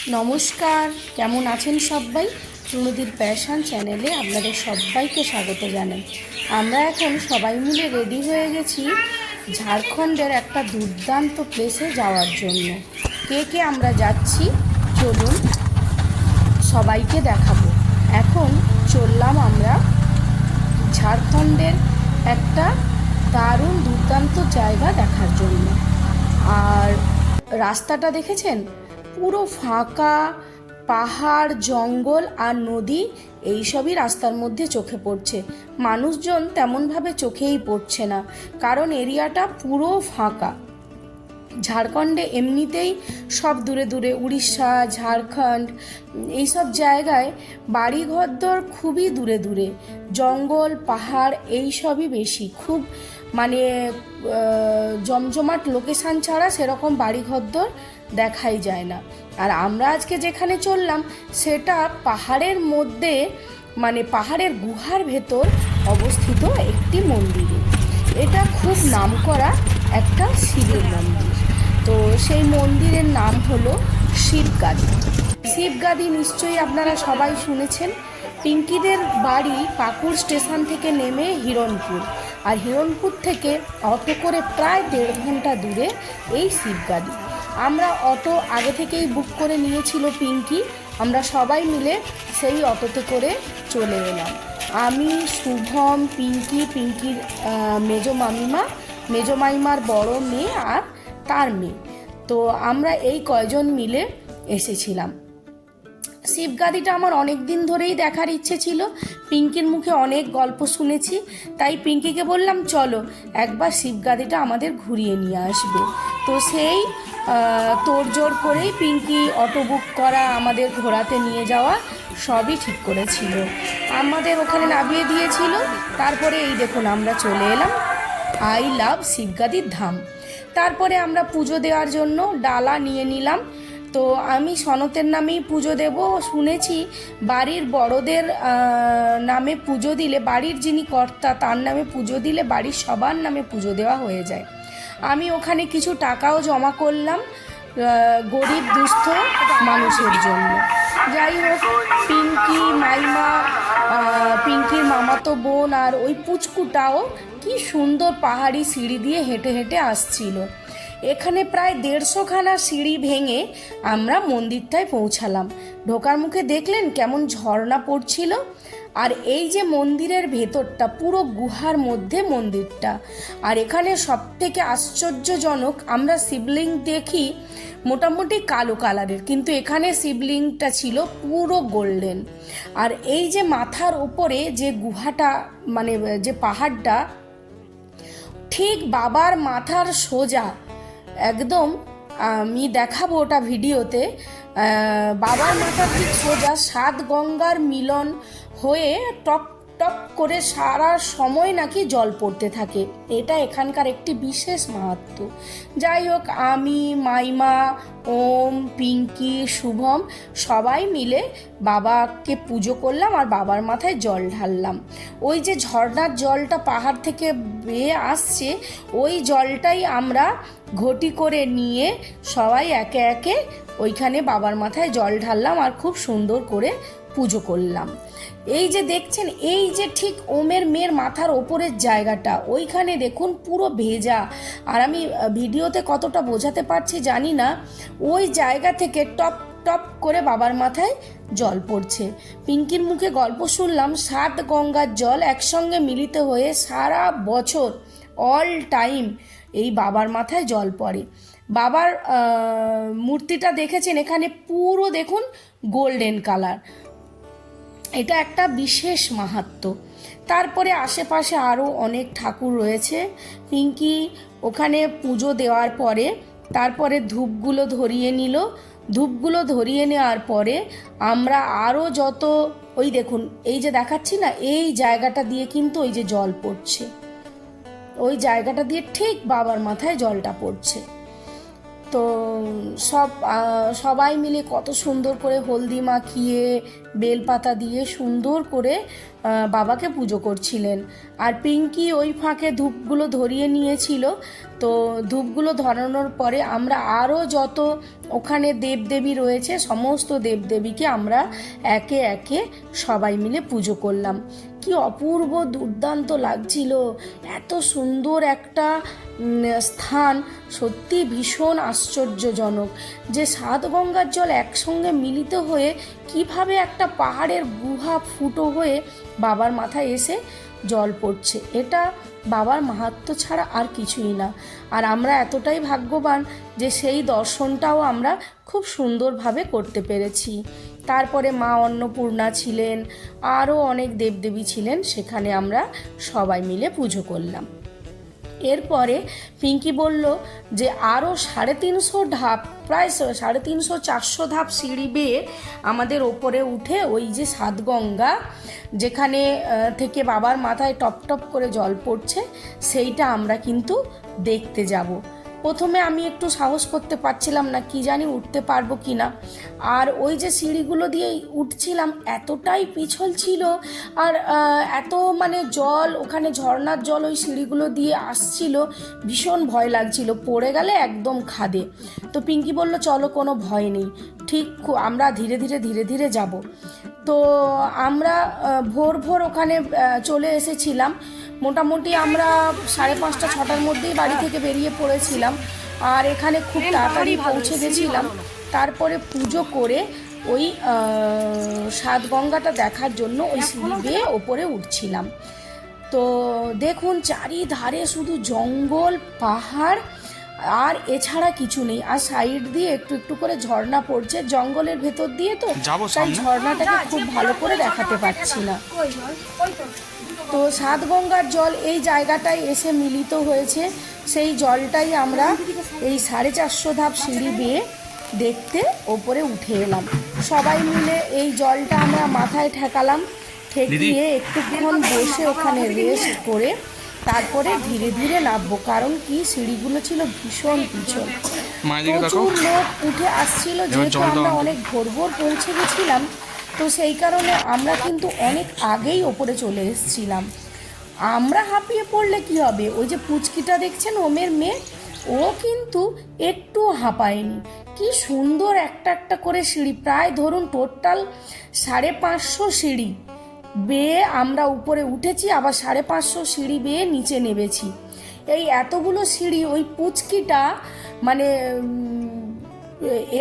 নমস্কার, কেমন আছেন সবাই? প্রণতির প্যাশন চ্যানেলে আপনাদের সবাইকে স্বাগত জানাই। আমরা এখন সবাই মিলে রেডি হয়ে গেছি ঝাড়খণ্ডের একটা দুর্দান্ত প্লেসে যাওয়ার জন্য। কে কে আমরা যাচ্ছি চলুন সবাইকে দেখাবো। এখন চললাম আমরা ঝাড়খণ্ডের একটা দারুণ দুর্দান্ত জায়গা দেখার জন্য। আর রাস্তাটা দেখেছেন, পুরো ফাঁকা, পাহাড়, জঙ্গল আর নদী এইসবই রাস্তার মধ্যে চোখে পড়ছে। মানুষজন তেমনভাবে চোখেই পড়ছে না, কারণ এরিয়াটা পুরো ফাঁকা। ঝাড়খণ্ডে এমনিতেই সব দূরে দূরে, উড়িষ্যা, ঝাড়খণ্ড এইসব জায়গায় বাড়িঘরদর খুবই দূরে দূরে, জঙ্গল পাহাড় এইসবই বেশি। খুব মানে জমজমাট লোকেশান ছাড়া সেরকম বাড়িঘরদর দেখাই যায় না। আর আমরা আজকে যেখানে চললাম সেটা পাহাড়ের মধ্যে, মানে পাহাড়ের গুহার ভেতর অবস্থিত একটি মন্দিরে। এটা খুব নামকরা একটা শিবের মন্দির। তো সেই মন্দিরের নাম হলো শিবগাদি। শিবগাদি নিশ্চয়ই আপনারা সবাই শুনেছেন। পিঙ্কিদের বাড়ি পাকুড় স্টেশন থেকে নেমে হিরণপুর, আর হিরণপুর থেকে অটো করে প্রায় 1.5 ঘন্টা দূরে এই শিবগাদি। আমরা অটো আগে থেকেই বুক করে নিয়েছিল পিঙ্কি, আমরা সবাই মিলে সেই অটোতে করে চলে এলাম। আমি, শুভম, পিঙ্কির মেজো মামিমার বড় মেয়ে আর তার মেয়ে। তো আমরা এই কয়জন মিলে এসেছিলাম। শিবগাদিটা আমার অনেক দিন ধরেই দেখার ইচ্ছে ছিল। পিঙ্কির মুখে অনেক গল্প শুনেছি, তাই পিঙ্কিকে বললাম চলো একবার শিবগাদিটা আমাদের ঘুরিয়ে নিয়ে আসবে। তো সেই তোড়জোড় করেই পিঙ্কি অটো বুক করা, আমাদের ঘোরাতে নিয়ে যাওয়া সবই ঠিক করেছিল। আমাদের ওখানে নামিয়ে দিয়েছিল। তারপরে এই দেখুন আমরা চলে এলাম আই লাভ শিবগাদির ধাম। তারপরে আমরা পুজো দেওয়ার জন্য ডালা নিয়ে নিলাম। তো আমি সনতের নামেই পুজো দেব। শুনেছি বাড়ির বড়দের নামে পুজো দিলে, বাড়ির যিনি কর্তা তার নামে পুজো দিলে বাড়ির সবার নামে পুজো দেওয়া হয়ে যায়। আমি ওখানে কিছু টাকাও জমা করলাম গরিব দুস্থ মানুষের জন্য। যাই হোক, পিঙ্কির মামাতো বোন আর ওই পুচকুটাও কি সুন্দর পাহাড়ি সিঁড়ি দিয়ে হেঁটে হেঁটে আসছিল। এখানে প্রায় 150 খানা সিঁড়ি ভেঙে আমরা মন্দিরটায় পৌঁছালাম। ঢোকার মুখে দেখলেন কেমন ঝর্ণা পড়ছিল। আর এই যে মন্দিরের ভেতরটা পুরো গুহার মধ্যে মন্দিরটা। আর এখানে সব থেকে আশ্চর্যজনক, আমরা শিবলিঙ্গ দেখি মোটামুটি কালো কালারের, কিন্তু এখানে শিবলিঙ্গটা ছিল পুরো গোল্ডেন। আর এই যে মাথার উপরে যে গুহাটা, মানে যে পাহাড়টা, ঠিক বাবার মাথার সোজা একদম, আমি দেখাবো ওটা ভিডিওতে, বাবার মাথার ঠিক সোজা 7 গঙ্গার মিলন হয়ে টপ টপ করে সারা সময় নাকি জল পড়তে থাকে। এটা এখানকার একটি বিশেষ মাহাত্ম্য। যাই হোক, আমি, মাইমা, ওম, পিঙ্কি, শুভম সবাই মিলে বাবাকে পুজো করলাম আর বাবার মাথায় জল ঢাললাম। ওই যে ঝর্ণার জলটা পাহাড় থেকে বেয়ে আসছে, ওই জলটাই আমরা ঘটি করে নিয়ে সবাই একে একে ওইখানে বাবার মাথায় জল ঢাললাম আর খুব সুন্দর করে পুজো করলাম। এই যে দেখছেন, এই যে ঠিক ওমের মেয়ের মাথার ওপরের জায়গাটা, ওইখানে দেখুন পুরো ভেজা। আর আমি ভিডিওতে কতটা বোঝাতে পারছি জানি না, ওই জায়গা থেকে টপ টপ করে বাবার মাথায় জল পড়ছে। পিঙ্কির মুখে গল্প শুনলাম 7 গঙ্গার জল একসঙ্গে মিলিত হয়ে সারা বছর অল টাইম এই বাবার মাথায় জল পড়ে। বাবার মূর্তিটা দেখেছেন, এখানে পুরো দেখুন গোল্ডেন কালার। এটা একটা বিশেষ মাহাত্ম্য। তারপরে আশেপাশে আরও অনেক ঠাকুর রয়েছে। পিঙ্কি ওখানে পুজো দেওয়ার পরে তারপরে ধূপগুলো ধরিয়ে নিল। ধূপগুলো ধরিয়ে নেওয়ার পরে আমরা আরও যত, ওই দেখুন এই যে দেখাচ্ছি না, এই জায়গাটা দিয়ে কিন্তু ওই যে জল পড়ছে, ওই জায়গাটা দিয়ে ঠিক বাবার মাথায় জলটা পড়ছে। তো সবাই মিলে কত সুন্দর করে হলদি মাখিয়ে বেলপাতা দিয়ে সুন্দর করে বাবাকে পুজো করছিলেন। আর পিঙ্কি ওই ফাঁকে ধূপগুলো ধরিয়ে নিয়েছিল। তো ধূপগুলো ধরানোর পরে আমরা আরও যত ওখানে দেবদেবী রয়েছে সমস্ত দেবদেবীকে আমরা একে একে সবাই মিলে পুজো করলাম। কি অপূর্ব দুর্দান্ত লাগছিল, এত সুন্দর একটা স্থান, সত্যি ভীষণ আশ্চর্যজনক যে সাত গঙ্গার জল একসঙ্গে মিলিত হয়ে কিভাবে একটা পাহাড়ের গুহা ফুটো হয়ে বাবার মাথায় এসে জল পড়ছে। এটা বাবার মাহাত্ম্য ছাড়া আর কিছুই না। আর আমরা এতটাই ভাগ্যবান যে সেই দর্শনটাও আমরা খুব সুন্দরভাবে করতে পেরেছি। তারপরে মা অন্নপূর্ণা ছিলেন, আরও অনেক দেবদেবী ছিলেন, সেখানে আমরা সবাই মিলে পুজো করলাম। এরপরে পিঙ্কি বলল যে আরও 350 ধাপ, প্রায় 350-400 ধাপ সিঁড়ি বেয়ে আমাদের ওপরে উঠে ওই যে সাতগঙ্গা যেখানে থেকে বাবার মাথায় টপ টপ করে জল পড়ছে সেইটা আমরা কিন্তু দেখতে যাব। প্রথমে আমি একটু সাহস করতে পারছিলাম না, কি জানি উঠতে পারবো কি না। আর ওই যে সিঁড়িগুলো দিয়ে উঠছিলাম এতটাই পিছল ছিল, আর এত মানে জল, ওখানে ঝর্ণার জল ওই সিঁড়িগুলো দিয়ে আসছিল, ভীষণ ভয় লাগছিল, পড়ে গেলে একদম খাদে। তো পিঙ্কি বলল চলো কোনো ভয় নেই, ঠিক আমরা ধীরে ধীরে যাব। তো আমরা ভোর ওখানে চলে এসেছিলাম। মোটামুটি আমরা 5:30-6টার মধ্যেই বাড়ি থেকে বেরিয়ে পড়েছিলাম, আর এখানে খুব তাড়াতাড়ি পৌঁছে গেছিলাম। তারপরে পুজো করে ওই সাত গঙ্গাটা দেখার জন্য ওই সিঁড়ি বেয়ে ওপরে উঠছিলাম। তো দেখুন চারিধারে শুধু জঙ্গল, পাহাড়, আর এছাড়া কিছু নেই। আর সাইড দিয়ে একটু একটু করে ঝর্ণা পড়ছে, জঙ্গলের ভেতর দিয়ে তো, তাই ঝর্ণাটাকে খুব ভালো করে দেখাতে পারছি না। তো সাত গঙ্গার জল এই জায়গাটায় এসে মিলিত হয়েছে, সেই জলটাই আমরা এই 450 ধাপ সিঁড়ি বেয়ে দেখতে ওপরে উঠে এলাম। সবাই মিলে এই জলটা আমরা মাথায় ঠেকালাম, ঠেকিয়ে একটুক্ষণ বসে ওখানে রেস্ট করে তারপরে ধীরে ধীরে নামবো, কারণ কি সিঁড়িগুলো ছিল ভীষণ পিছল, প্রচুর লোক উঠে আসছিল, যেহেতু আমরা অনেক ভোর পৌঁছে গেছিলাম। তো সেই কারণে আমরা কিন্তু অনেক আগেই ওপরে চলে এসেছিলাম। আমরা হাঁপিয়ে পড়লে কি হবে, ওই যে পুচকিটা দেখছেন ওমের মেয়ে, ও কিন্তু একটু হাঁপায়নি। কি সুন্দর একটা একটা করে সিঁড়ি, প্রায় ধরুন টোটাল 550 সিঁড়ি বেয়ে আমরা উপরে উঠেছি, আবার 550 সিঁড়ি বেয়ে নিচে নেমেছি। এই এতগুলো সিঁড়ি ওই পুচকিটা মানে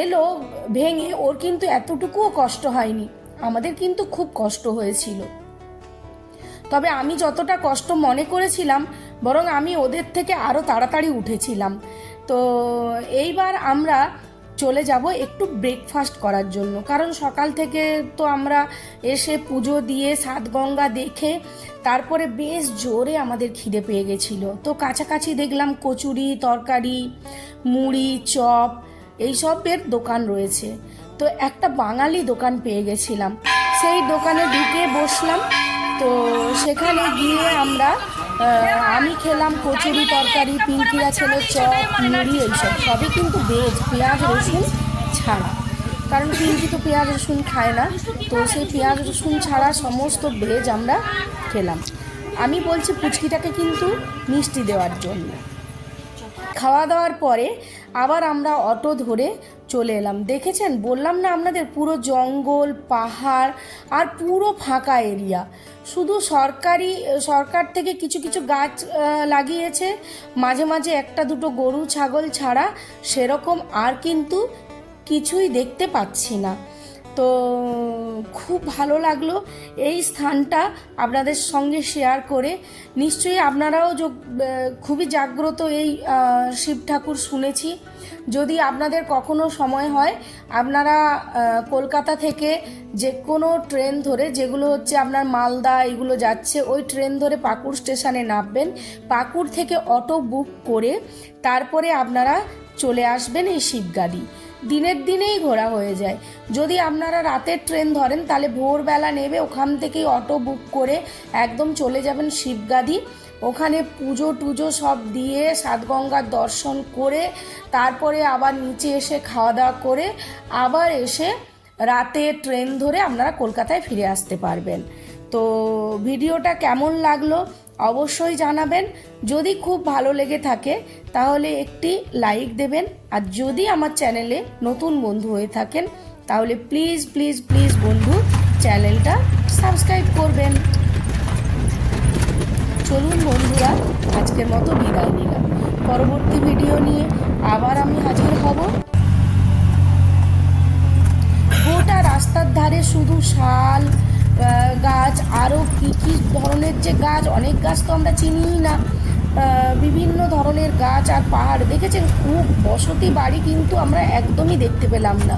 এলো ভেঙে, ওর কিন্তু এতটুকুও কষ্ট হয়নি, আমাদের কিন্তু খুব কষ্ট হয়েছিল। তবে আমি যতটা কষ্ট মনে করেছিলাম, বরং আমি ওদের থেকে আরও তাড়াতাড়ি উঠেছিলাম। তো এইবার আমরা চলে যাব একটু ব্রেকফাস্ট করার জন্য, কারণ সকাল থেকে তো আমরা এসে পুজো দিয়ে সাত গঙ্গা দেখে তারপরে বেশ জোরে আমাদের খিদে পেয়ে গেছিল। তো কাছাকাছি দেখলাম কচুরি, তরকারি, মুড়ি, চপ এইসবের দোকান রয়েছে। তো একটা বাঙালি দোকান পেয়ে গেছিলাম, সেই দোকানে ঢুকে বসলাম। তো সেখানে গিয়ে আমি খেলাম কচুরি, তরকারি, পিঙ্কিরা ছেলে চপ, মুড়ি, এইসব সবই কিন্তু ভেজ, পেঁয়াজ রসুন ছাড়া, কারণ পিঙ্কি তো পেঁয়াজ রসুন খায় না। তো সেই পেঁয়াজ রসুন ছাড়া সমস্ত ভেজ আমরা খেলাম। আমি বলছি পুচকিটাকে কিন্তু মিষ্টি দেওয়ার জন্য। খাওয়া দাওয়ার পরে আবার আমরা অটো ধরে চলে এলাম। দেখেছেন, বললাম না আপনাদের, পুরো জঙ্গল, পাহাড় আর পুরো ফাঁকা এরিয়া। শুধু সরকার থেকে কিছু কিছু গাছ লাগিয়েছে, মাঝে মাঝে একটা দুটো গরু ছাগল ছাড়া সেরকম আর কিন্তু কিছুই দেখতে পাচ্ছি না। তো খুব ভালো লাগলো এই স্থানটা আপনাদের সঙ্গে শেয়ার করে। নিশ্চয়ই আপনারাও খুবই জাগ্রত এই শিব ঠাকুর শুনেছি। যদি আপনাদের কখনো সময় হয়, আপনারা কলকাতা থেকে যে কোনো ট্রেন ধরে, যেগুলো হচ্ছে আপনার মালদা এগুলো যাচ্ছে, ওই ট্রেন ধরে পাকুড় স্টেশনে নামবেন। পাকুড় থেকে অটো বুক করে তারপরে আপনারা চলে আসবেন এই শিবগাদি। দিনেই ঘোরা হয়ে যায়। যদি আপনারা রাতের ট্রেন ধরেন তাহলে ভোরবেলা নেবে, ওখান থেকেই অটো বুক করে একদম চলে যাবেন শিবগাদি। ওখানে পুজো টুজো সব দিয়ে সাতগঙ্গার দর্শন করে তারপরে আবার নিচে এসে খাওয়া দাওয়া করে আবার এসে রাতে ট্রেন ধরে আপনারা কলকাতায় ফিরে আসতে পারবেন। তো ভিডিওটা কেমন লাগলো অবশ্যই জানাবেন। যদি খুব ভালো লেগে থাকে তাহলে একটি লাইক দেবেন, আর যদি আমার চ্যানেলে নতুন বন্ধু হয়ে থাকেন তাহলে প্লিজ প্লিজ প্লিজ বন্ধু চ্যানেলটা সাবস্ক্রাইব করবেন। চলুন বন্ধুরা, আজকের মতো বিদায় নিলাম। পরবর্তী ভিডিও নিয়ে আবার আমি হাজির হব। গোটা রাস্তার ধারে শুধু শাল গাছ, আরও কী কী ধরনের যে গাছ, অনেক গাছ তো আমরা চিনিই না, বিভিন্ন ধরনের গাছ আর পাহাড় দেখেছেন। খুব বসতি বাড়ি কিন্তু আমরা একদমই দেখতে পেলাম না।